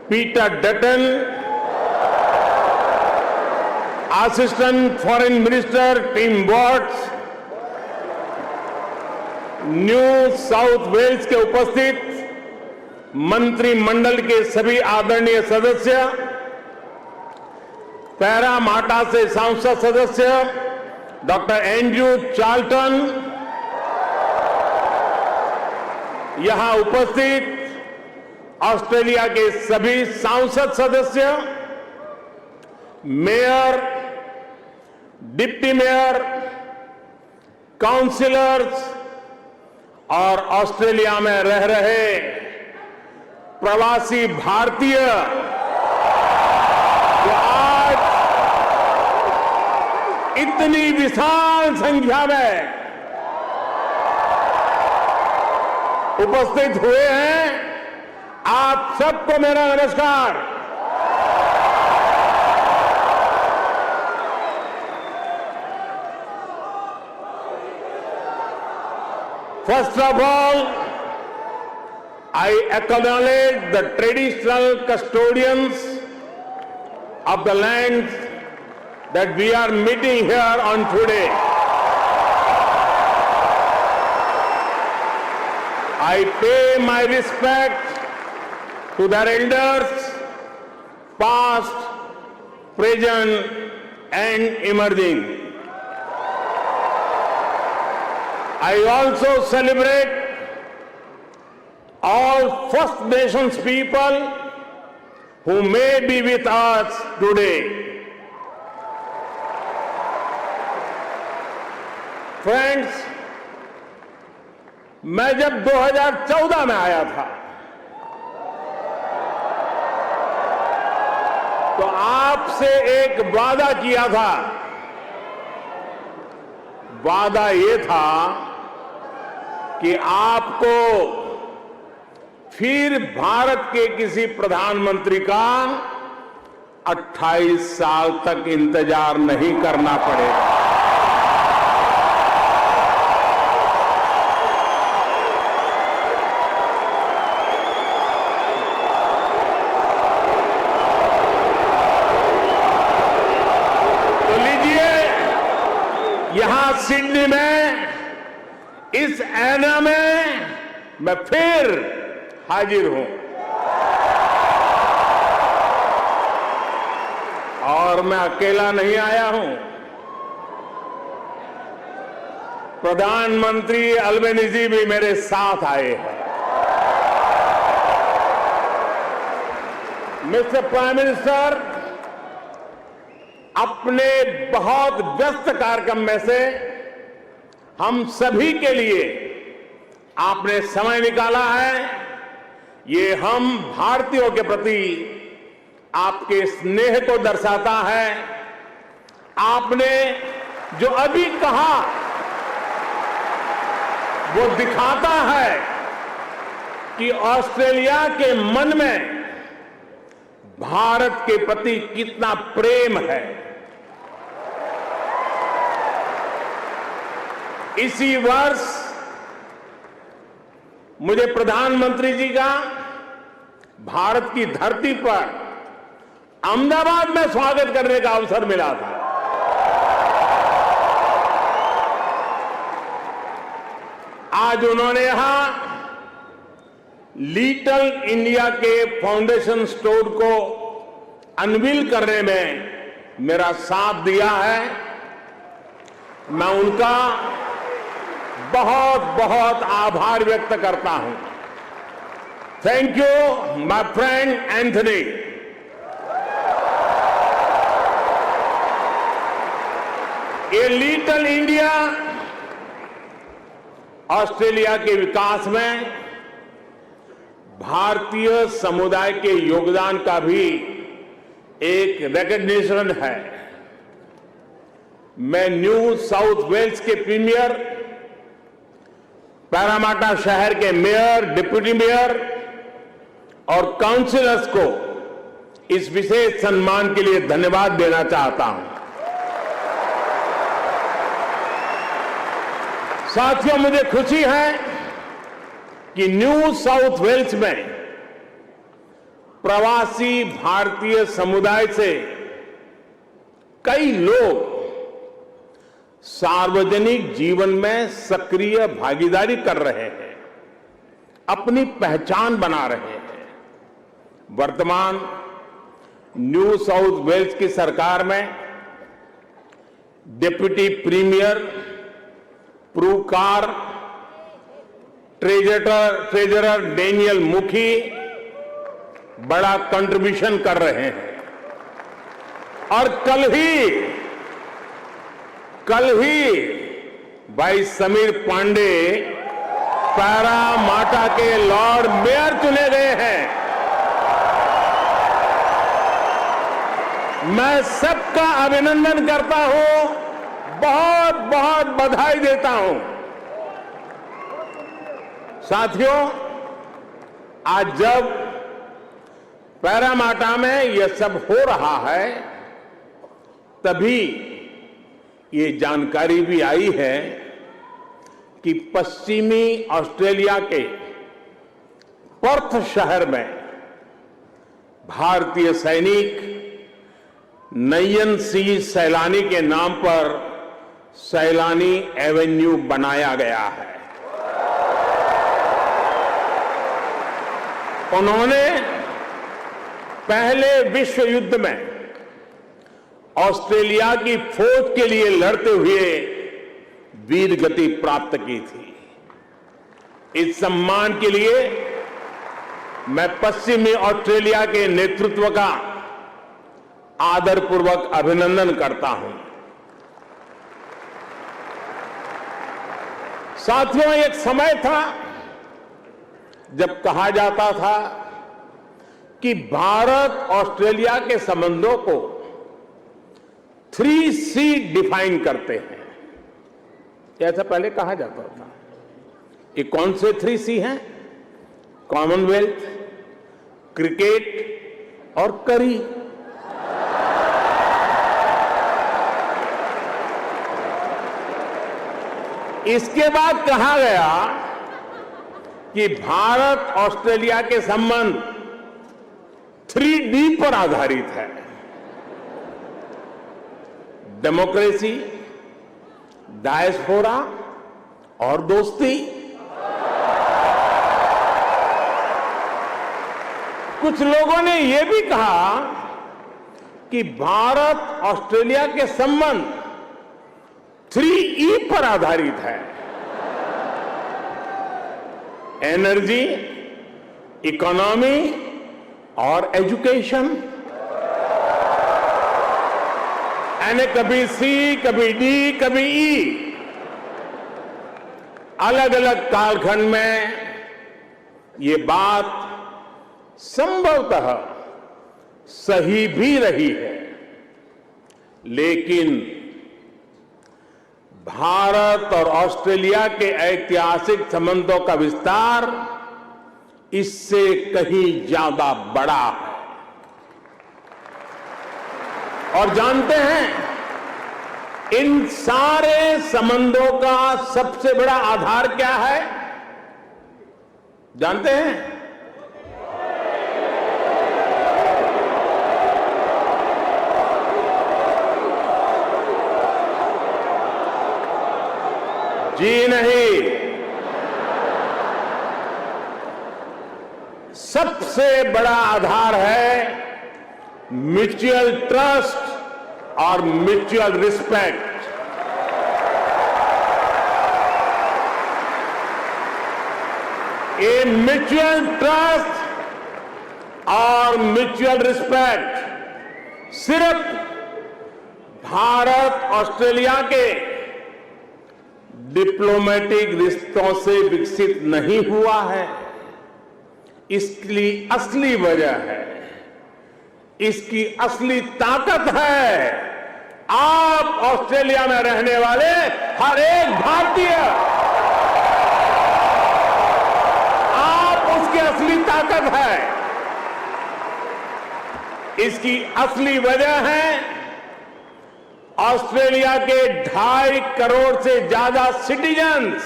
Peter Dutton, assistant foreign minister Tim Watts, New South Wales के उपस्थित मंत्रिमंडल के सभी आदरणीय सदस्य, पैरामाटा से सांसद सदस्य डॉक्टर एंड्रयू चार्ल्टन, यहां उपस्थित ऑस्ट्रेलिया के सभी सांसद सदस्य, मेयर, डिप्टी मेयर, काउंसिलर्स और ऑस्ट्रेलिया में रह रहे प्रवासी भारतीय जो आज इतनी विशाल संख्या में उपस्थित हुए हैं, आप सबको मेरा नमस्कार। First of all, I acknowledge the traditional custodians of the land that we are meeting here on today. I pay my respect to their elders, past, present, and emerging. I also celebrate all First Nations people who may be with us today. Friends, मैं जब 2014 में आया था तो आपसे एक वादा किया था। वादा ये था कि आपको फिर भारत के किसी प्रधानमंत्री का 28 साल तक इंतजार नहीं करना पड़ेगा। तो लीजिए, यहां सिडनी में इस ऐना में मैं फिर हाजिर हूं और मैं अकेला नहीं आया हूं। प्रधानमंत्री अल्बेनीजी भी मेरे साथ आए हैं। मिस्टर प्राइम मिनिस्टर, अपने बहुत व्यस्त कार्यक्रम में से हम सभी के लिए आपने समय निकाला है। ये हम भारतीयों के प्रति आपके स्नेह को दर्शाता है। आपने जो अभी कहा वो दिखाता है कि ऑस्ट्रेलिया के मन में भारत के प्रति कितना प्रेम है। इसी वर्ष मुझे प्रधानमंत्री जी का भारत की धरती पर अहमदाबाद में स्वागत करने का अवसर मिला था। आज उन्होंने यहां लिटिल इंडिया के फाउंडेशन स्टोर को अनवील करने में मेरा साथ दिया है। मैं उनका बहुत बहुत आभार व्यक्त करता हूं। Thank you my friend Anthony. ये लिटिल इंडिया ऑस्ट्रेलिया के विकास में भारतीय समुदाय के योगदान का भी एक रिकॉग्निशन है। मैं न्यू साउथ वेल्स के प्रीमियर, पैरामाटा शहर के मेयर, डिप्टी मेयर और काउंसिलर्स को इस विशेष सम्मान के लिए धन्यवाद देना चाहता हूं। साथियों, मुझे खुशी है कि न्यू साउथ वेल्स में प्रवासी भारतीय समुदाय से कई लोग सार्वजनिक जीवन में सक्रिय भागीदारी कर रहे हैं, अपनी पहचान बना रहे हैं। वर्तमान न्यू साउथ वेल्स की सरकार में डिप्टी प्रीमियर, प्रूकार, ट्रेजरर डेनियल मुखी बड़ा कंट्रीब्यूशन कर रहे हैं। और कल ही भाई समीर पांडे पैरामाटा के लॉर्ड मेयर चुने गए हैं। मैं सबका अभिनंदन करता हूं, बहुत बहुत बधाई देता हूं। साथियों, आज जब पैरामाटा में यह सब हो रहा है, तभी ये जानकारी भी आई है कि पश्चिमी ऑस्ट्रेलिया के पर्थ शहर में भारतीय सैनिक नयन सिंह सैलानी के नाम पर सैलानी एवेन्यू बनाया गया है। उन्होंने पहले विश्व युद्ध में ऑस्ट्रेलिया की फौज के लिए लड़ते हुए वीर गति प्राप्त की थी। इस सम्मान के लिए मैं पश्चिमी ऑस्ट्रेलिया के नेतृत्व का आदरपूर्वक अभिनंदन करता हूं। साथियों, एक समय था जब कहा जाता था कि भारत ऑस्ट्रेलिया के संबंधों को 3C डिफाइन करते हैं। ऐसा पहले कहा जाता था। ये कौन से 3C हैं? कॉमनवेल्थ, क्रिकेट और करी। इसके बाद कहा गया कि भारत ऑस्ट्रेलिया के संबंध 3D पर आधारित है। डेमोक्रेसी, डायस्पोरा और दोस्ती। कुछ लोगों ने यह भी कहा कि भारत ऑस्ट्रेलिया के संबंध 3E पर आधारित है। एनर्जी, इकोनॉमी और एजुकेशन। यानी कभी सी, कभी डी, कभी ई। अलग अलग कालखंड में ये बात संभवतः सही भी रही है, लेकिन भारत और ऑस्ट्रेलिया के ऐतिहासिक संबंधों का विस्तार इससे कहीं ज्यादा बड़ा है। और जानते हैं, इन सारे संबंधों का सबसे बड़ा आधार क्या है? जानते हैं? जी नहीं, सबसे बड़ा आधार है म्यूचुअल ट्रस्ट और म्यूचुअल रिस्पेक्ट। ये म्यूचुअल ट्रस्ट और म्यूचुअल रिस्पेक्ट सिर्फ भारत ऑस्ट्रेलिया के डिप्लोमेटिक रिश्तों से विकसित नहीं हुआ है। इसकी असली वजह है, इसकी असली ताकत है आप ऑस्ट्रेलिया में रहने वाले हर एक भारतीय। आप उसकी असली ताकत है। इसकी असली वजह है ऑस्ट्रेलिया के 2.5 करोड़ से ज्यादा सिटीजन्स।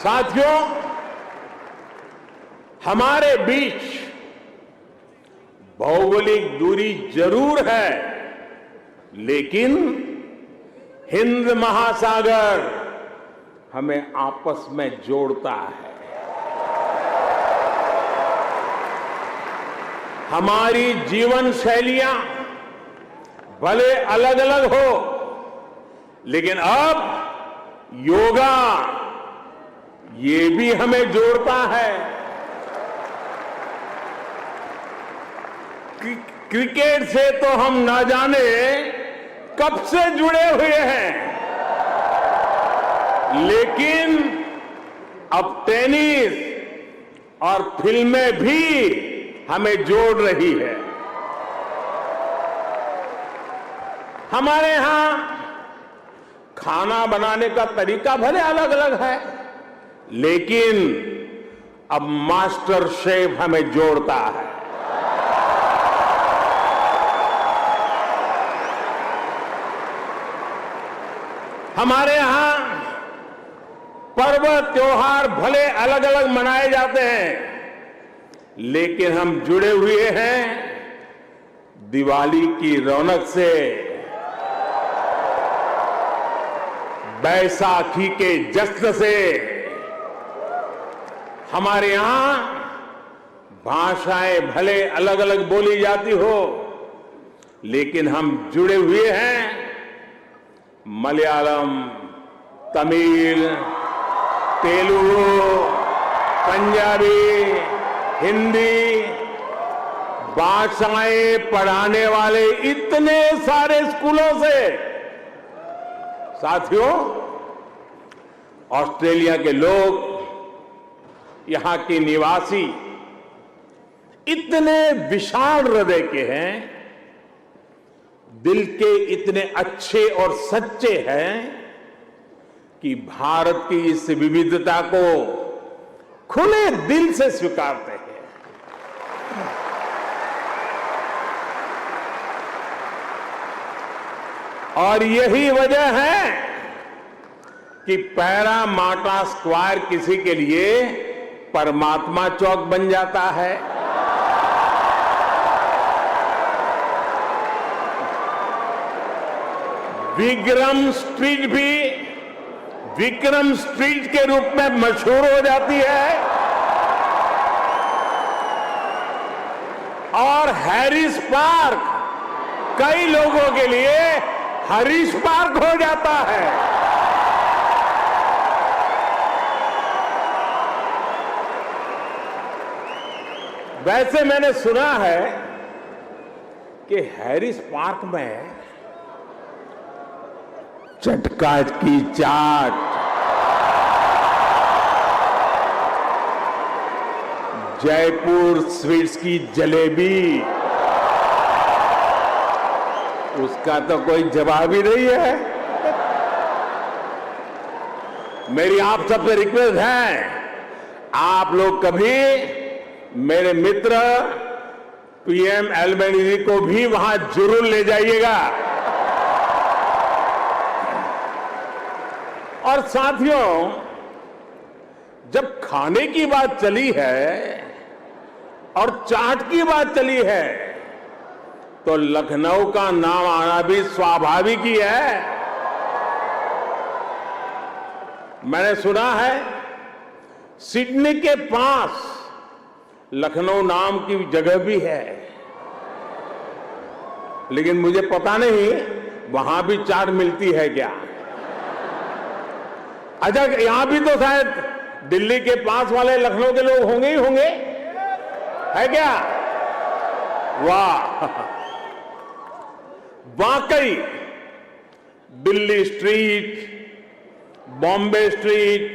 साथियों, हमारे बीच भौगोलिक दूरी जरूर है, लेकिन हिंद महासागर हमें आपस में जोड़ता है। हमारी जीवन शैलियां भले अलग अलग हो, लेकिन अब योगा ये भी हमें जोड़ता है। क्रिकेट से तो हम ना जाने कब से जुड़े हुए हैं, लेकिन अब टेनिस और फिल्में भी हमें जोड़ रही है। हमारे यहां खाना बनाने का तरीका भले अलग अलग है, लेकिन अब मास्टर शेफ हमें जोड़ता है। हमारे यहां पर्व त्योहार भले अलग अलग मनाए जाते हैं, लेकिन हम जुड़े हुए हैं दिवाली की रौनक से, बैसाखी के जश्न से। हमारे यहां भाषाएं भले अलग अलग बोली जाती हो, लेकिन हम जुड़े हुए हैं मलयालम, तमिल, तेलुगु, पंजाबी, हिंदी भाषाएं पढ़ाने वाले इतने सारे स्कूलों से। साथियों, ऑस्ट्रेलिया के लोग, यहां के निवासी इतने विशाल हृदय के हैं, दिल के इतने अच्छे और सच्चे हैं कि भारत की इस विविधता को खुले दिल से स्वीकारते हैं। और यही वजह है कि पैरा माटा स्क्वायर किसी के लिए परमात्मा चौक बन जाता है। विक्रम स्ट्रीट भी विक्रम स्ट्रीट के रूप में मशहूर हो जाती है, और हैरिस पार्क कई लोगों के लिए हरीश पार्क हो जाता है। वैसे मैंने सुना है कि हैरिस पार्क में चटका की चाट, जयपुर स्वीट्स की जलेबी, उसका तो कोई जवाब ही नहीं है। मेरी आप सबसे रिक्वेस्ट है, आप लोग कभी मेरे मित्र पीएम एल्बेनीजी को भी वहां जरूर ले जाइएगा। और साथियों, जब खाने की बात चली है और चाट की बात चली है, तो लखनऊ का नाम आना भी स्वाभाविक ही है। मैंने सुना है सिडनी के पास लखनऊ नाम की जगह भी है, लेकिन मुझे पता नहीं वहां भी चाट मिलती है क्या। अच्छा, यहां भी तो शायद दिल्ली के पास वाले लखनऊ के लोग होंगे ही होंगे, है क्या? वाह, वाकई Delhi street, Bombay street,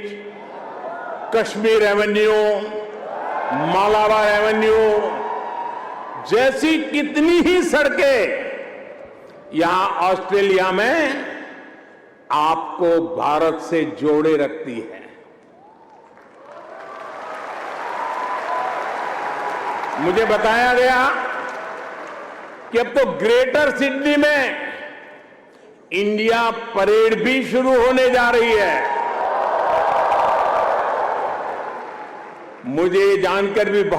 Kashmir Avenue, Malabar Avenue जैसी कितनी ही सड़कें यहां ऑस्ट्रेलिया में आपको भारत से जोड़े रखती है। मुझे बताया गया कि अब तो ग्रेटर सिडनी में इंडिया परेड भी शुरू होने जा रही है। मुझे ये जानकर भी बहुत